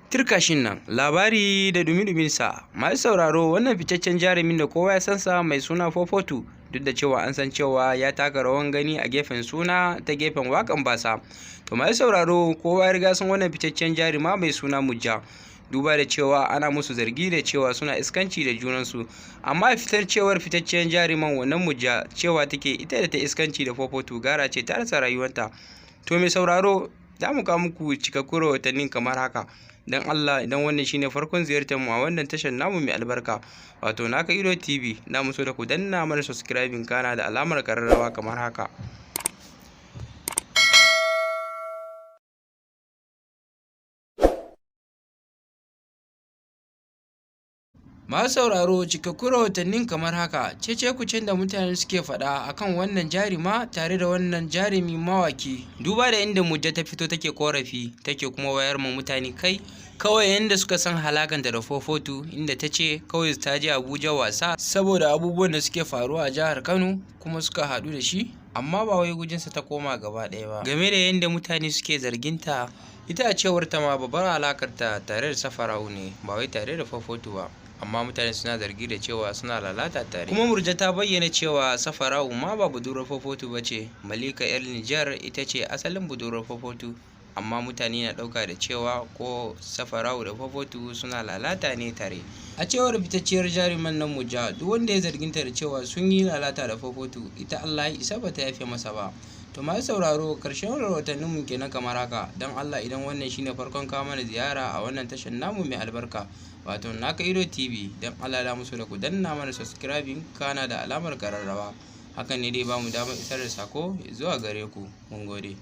Turkashin nan labari da dumi sa masu sauraro, wannan fitaccen jarumin da kowa ya sansa mai suna Fofotu, duk da cewa an san cewa ya taka rawan gani a gefen suna ta gefen wakan basa. To masu sauraro, kowa ya riga san wannan fitaccen jaruma mai suna Mujja, duba da cewa ana musu zargi da cewa suna iskanci da junansu, amma fitaccen jaruman wannan Mujja cewa take ita da ta iskanci da Fofotu gara ce ta rasa rayuwarta. To mai sauraro, za mu kawo muku cikakkun rahotannin kamar haka. Dan Allah, idan wannan shine farkon ziyartar mu a wannan tashar namu mai albarka, wato Naka Ido TV, na so da ku danna mana subscribing kana da alamar kararrawa kamar haka. Masu sauraro, cikakkun rahotannin kamar haka. Cece-kucen da mutane suke faɗa akan wannan jarima tare da wannan jarumi mawaki, duba da inda Mujja ta fito take korafi, take kuma wayar ma mutane kai kawai yanda suka san halakanta da Fofotu, inda ta ce kawai ta je Abuja wasa saboda abubuwan da suke faruwa a jihar Kano kuma suka haɗu da shi, amma ba wai gujinsa ta koma gaba ɗaya ba. Game da yanda mutane suke zarginta, ita a cewar ta ma babbar alakarta tare da Safara'u ne, ba wai tare da Fofotu ba. Amma mutane suna zargi da cewa suna lalata tare. Kuma Murja ta bayyana cewa Safara'u ma ba budurwar Fofotu ba ce, Malika 'yar Nijar ita ce asalin budurwar Fofotu. Amma mutane na ɗauka da cewa ko Safara'u da Fofotu suna lalata ne tare. A cewar fitacciyar jaruman nan Mujja, duk wanda ya zarginta da cewa sun yi lalata da Fofotu, ita Allah ya isa ba ta yafe masa ba. To masu sauraro, karshen rahotannin mu kenan kamar haka. Dan Allah, idan wannan shine farkon kawo mana ziyara a wannan tashar namu mai albarka, wato Naka Ido TV, dan Allah da musu da ku danna mana subscribing kana da alamar kararrawa. Hakan ne dai ba mu damar isar da sako zuwa gare ku. Mun gode.